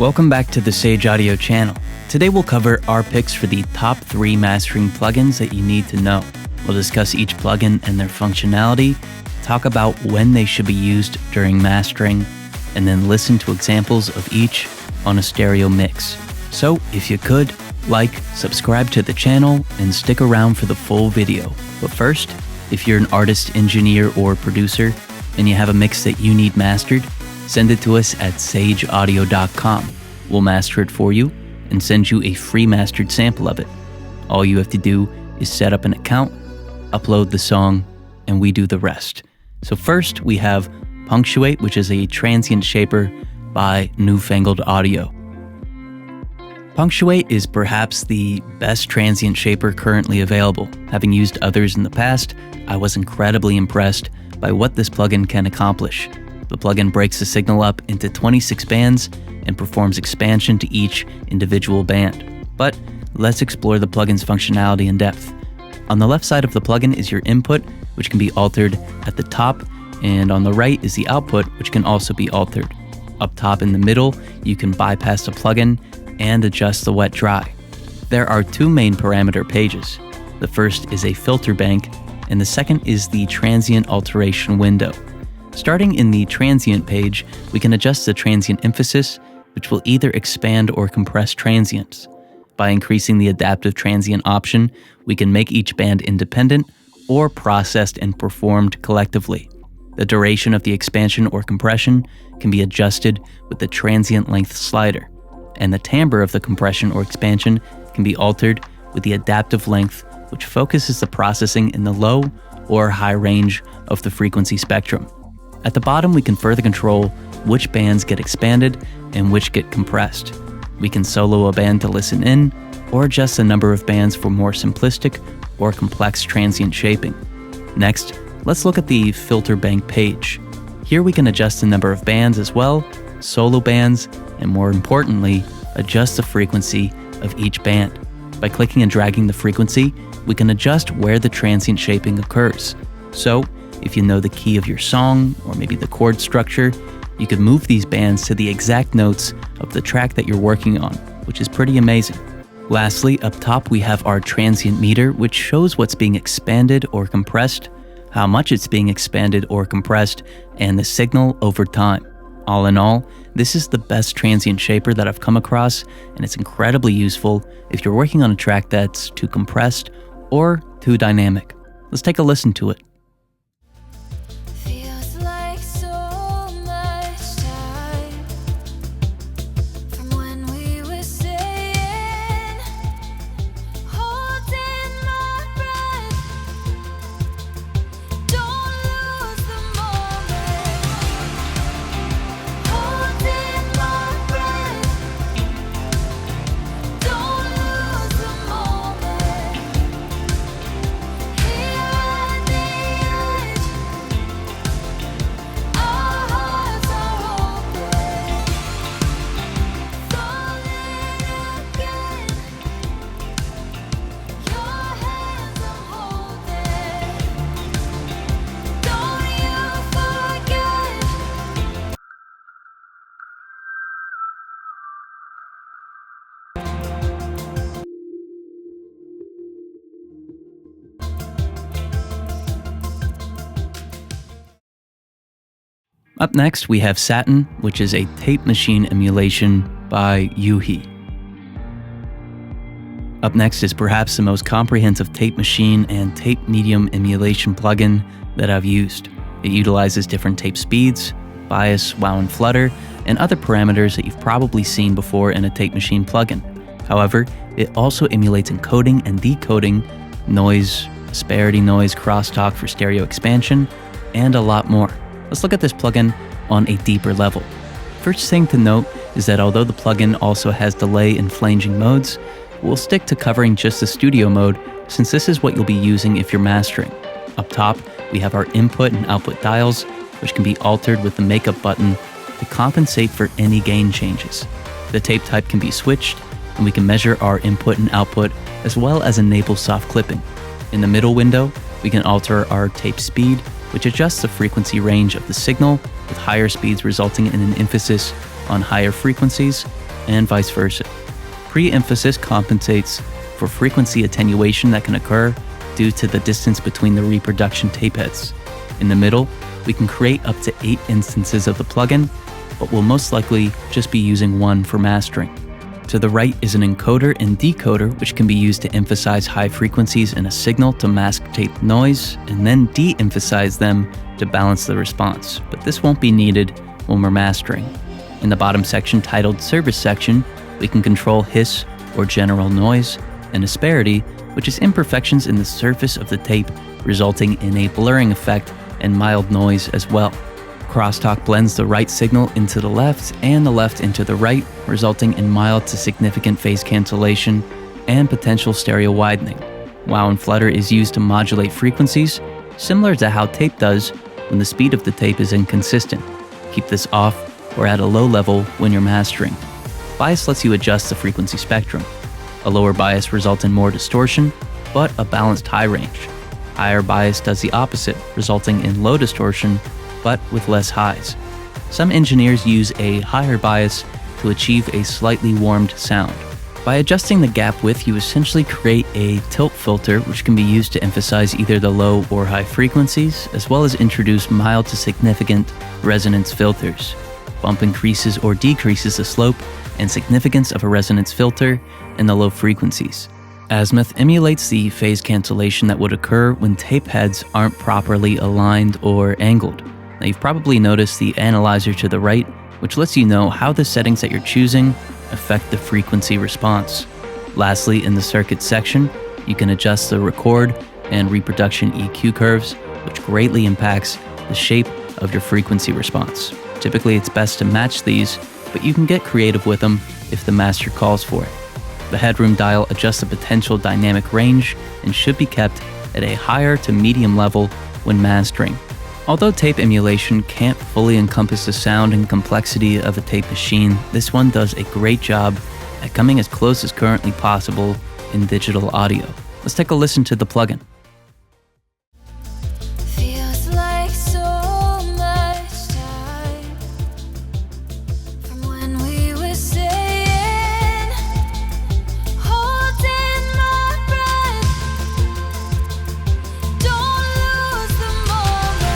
Welcome back to the Sage Audio channel. Today we'll cover our picks for the top 3 mastering plugins that you need to know. We'll discuss each plugin and their functionality, talk about when they should be used during mastering, and then listen to examples of each on a stereo mix. So if you could, like, subscribe to the channel, and stick around for the full video. But first, if you're an artist, engineer, or producer, and you have a mix that you need mastered, send it to us at sageaudio.com. We'll master it for you and send you a free mastered sample of it. All you have to do is set up an account, upload the song, and we do the rest. So first, we have Punctuate, which is a transient shaper by Newfangled Audio. Punctuate is perhaps the best transient shaper currently available. Having used others in the past, I was incredibly impressed by what this plugin can accomplish. The plugin breaks the signal up into 26 bands and performs expansion to each individual band. But let's explore the plugin's functionality in depth. On the left side of the plugin is your input, which can be altered at the top, and on the right is the output, which can also be altered. Up top in the middle, you can bypass the plugin and adjust the wet-dry. There are 2 main parameter pages. The first is a filter bank, and the second is the transient alteration window. Starting in the transient page, we can adjust the transient emphasis, which will either expand or compress transients. By increasing the adaptive transient option, we can make each band independent or processed and performed collectively. The duration of the expansion or compression can be adjusted with the transient length slider, and the timbre of the compression or expansion can be altered with the adaptive length, which focuses the processing in the low or high range of the frequency spectrum. At the bottom, we can further control which bands get expanded and which get compressed. We can solo a band to listen in, or adjust the number of bands for more simplistic or complex transient shaping. Next, let's look at the filter bank page. Here we can adjust the number of bands as well, solo bands, and more importantly, adjust the frequency of each band. By clicking and dragging the frequency, we can adjust where the transient shaping occurs. So, if you know the key of your song, or maybe the chord structure, you could move these bands to the exact notes of the track that you're working on, which is pretty amazing. Lastly, up top we have our transient meter, which shows what's being expanded or compressed, how much it's being expanded or compressed, and the signal over time. All in all, this is the best transient shaper that I've come across, and it's incredibly useful if you're working on a track that's too compressed or too dynamic. Let's take a listen to it. Up next, we have Satin, which is a tape machine emulation by Yuhi. Up next is perhaps the most comprehensive tape machine and tape medium emulation plugin that I've used. It utilizes different tape speeds, bias, wow and flutter, and other parameters that you've probably seen before in a tape machine plugin. However, it also emulates encoding and decoding, noise, disparity noise, crosstalk for stereo expansion, and a lot more. Let's look at this plugin on a deeper level. First thing to note is that although the plugin also has delay and flanging modes, we'll stick to covering just the studio mode since this is what you'll be using if you're mastering. Up top, we have our input and output dials, which can be altered with the makeup button to compensate for any gain changes. The tape type can be switched, and we can measure our input and output as well as enable soft clipping. In the middle window, we can alter our tape speed, which adjusts the frequency range of the signal, with higher speeds resulting in an emphasis on higher frequencies, and vice versa. Pre-emphasis compensates for frequency attenuation that can occur due to the distance between the reproduction tape heads. In the middle, we can create up to 8 instances of the plugin, but we'll most likely just be using one for mastering. To the right is an encoder and decoder, which can be used to emphasize high frequencies in a signal to mask tape noise, and then de-emphasize them to balance the response, but this won't be needed when we're mastering. In the bottom section titled Service Section, we can control hiss or general noise, and asperity, which is imperfections in the surface of the tape, resulting in a blurring effect and mild noise as well. Crosstalk blends the right signal into the left and the left into the right, resulting in mild to significant phase cancellation and potential stereo widening. Wow and flutter is used to modulate frequencies, similar to how tape does when the speed of the tape is inconsistent. Keep this off or at a low level when you're mastering. Bias lets you adjust the frequency spectrum. A lower bias results in more distortion, but a balanced high range. Higher bias does the opposite, resulting in low distortion, but with less highs. Some engineers use a higher bias to achieve a slightly warmed sound. By adjusting the gap width, you essentially create a tilt filter, which can be used to emphasize either the low or high frequencies, as well as introduce mild to significant resonance filters. Bump increases or decreases the slope and significance of a resonance filter in the low frequencies. Azimuth emulates the phase cancellation that would occur when tape heads aren't properly aligned or angled. Now, you've probably noticed the analyzer to the right, which lets you know how the settings that you're choosing affect the frequency response. Lastly, in the circuit section, you can adjust the record and reproduction EQ curves, which greatly impacts the shape of your frequency response. Typically, it's best to match these, but you can get creative with them if the master calls for it. The headroom dial adjusts the potential dynamic range and should be kept at a higher to medium level when mastering. Although tape emulation can't fully encompass the sound and complexity of a tape machine, this one does a great job at coming as close as currently possible in digital audio. Let's take a listen to the plugin. Feels like so much time from when we were saying, holding my breath, don't lose the moment,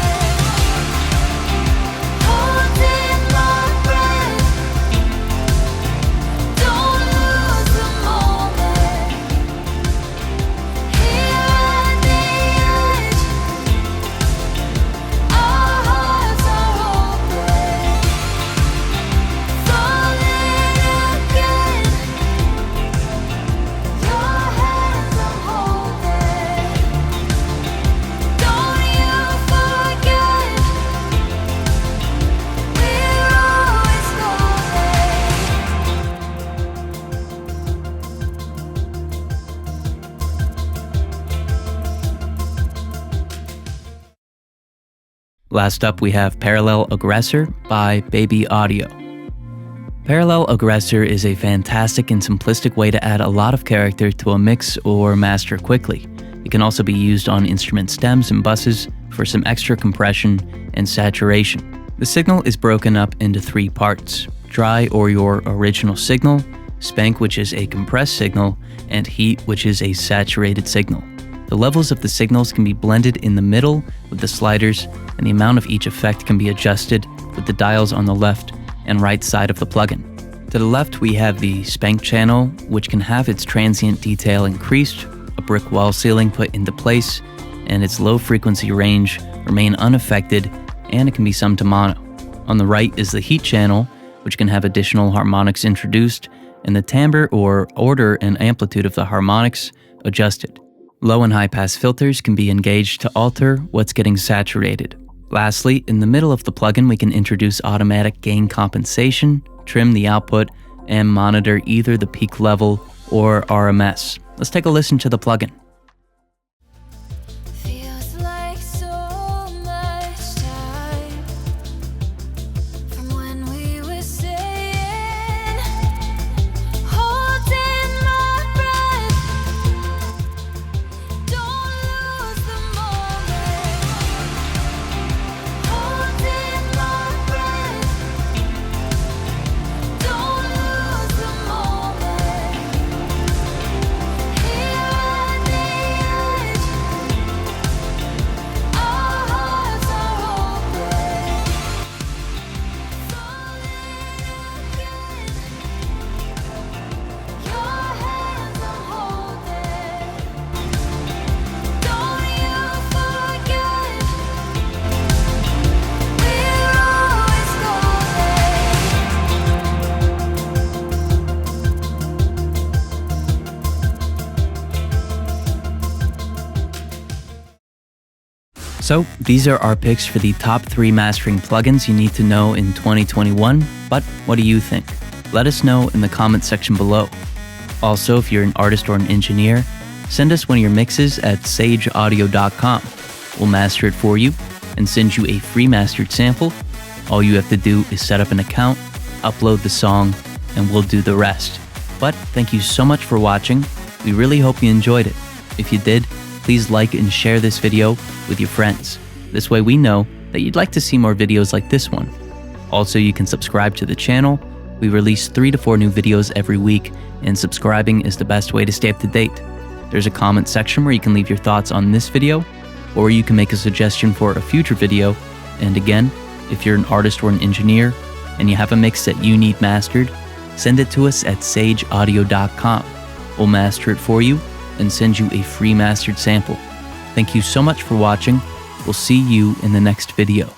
holding my breath, don't lose the moment, here at the edge, our hearts are open, falling again, your hands I'm holding, don't you forget, we're always Last up, we have Parallel Aggressor by Baby Audio. Parallel Aggressor is a fantastic and simplistic way to add a lot of character to a mix or master quickly. It can also be used on instrument stems and buses for some extra compression and saturation. The signal is broken up into 3 parts: dry or your original signal, spank, which is a compressed signal, and heat, which is a saturated signal. The levels of the signals can be blended in the middle with the sliders, and the amount of each effect can be adjusted with the dials on the left and right side of the plugin. To the left, we have the spank channel, which can have its transient detail increased, a brick wall ceiling put into place, and its low frequency range remain unaffected, and it can be summed to mono. On the right is the heat channel, which can have additional harmonics introduced, and the timbre or order and amplitude of the harmonics adjusted. Low and high pass filters can be engaged to alter what's getting saturated. Lastly, in the middle of the plugin, we can introduce automatic gain compensation, trim the output, and monitor either the peak level or RMS. Let's take a listen to the plugin. feels like so much time from when we were saying, holding my breath, don't lose the moment, holding my breath, don't lose the So, these are our picks for the top 3 mastering plugins you need to know in 2021, but what do you think? Let us know in the comments section below. Also, if you're an artist or an engineer, send us one of your mixes at sageaudio.com. We'll master it for you and send you a free mastered sample. All you have to do is set up an account, upload the song, and we'll do the rest. But thank you so much for watching. We really hope you enjoyed it. If you did, please like and share this video with your friends. This way we know that you'd like to see more videos like this one. Also, you can subscribe to the channel. We release 3 to 4 new videos every week, and subscribing is the best way to stay up to date. There's a comment section where you can leave your thoughts on this video, or you can make a suggestion for a future video. And again, if you're an artist or an engineer and you have a mix that you need mastered, send it to us at sageaudio.com. We'll master it for you and send you a free mastered sample. Thank you so much for watching. We'll see you in the next video.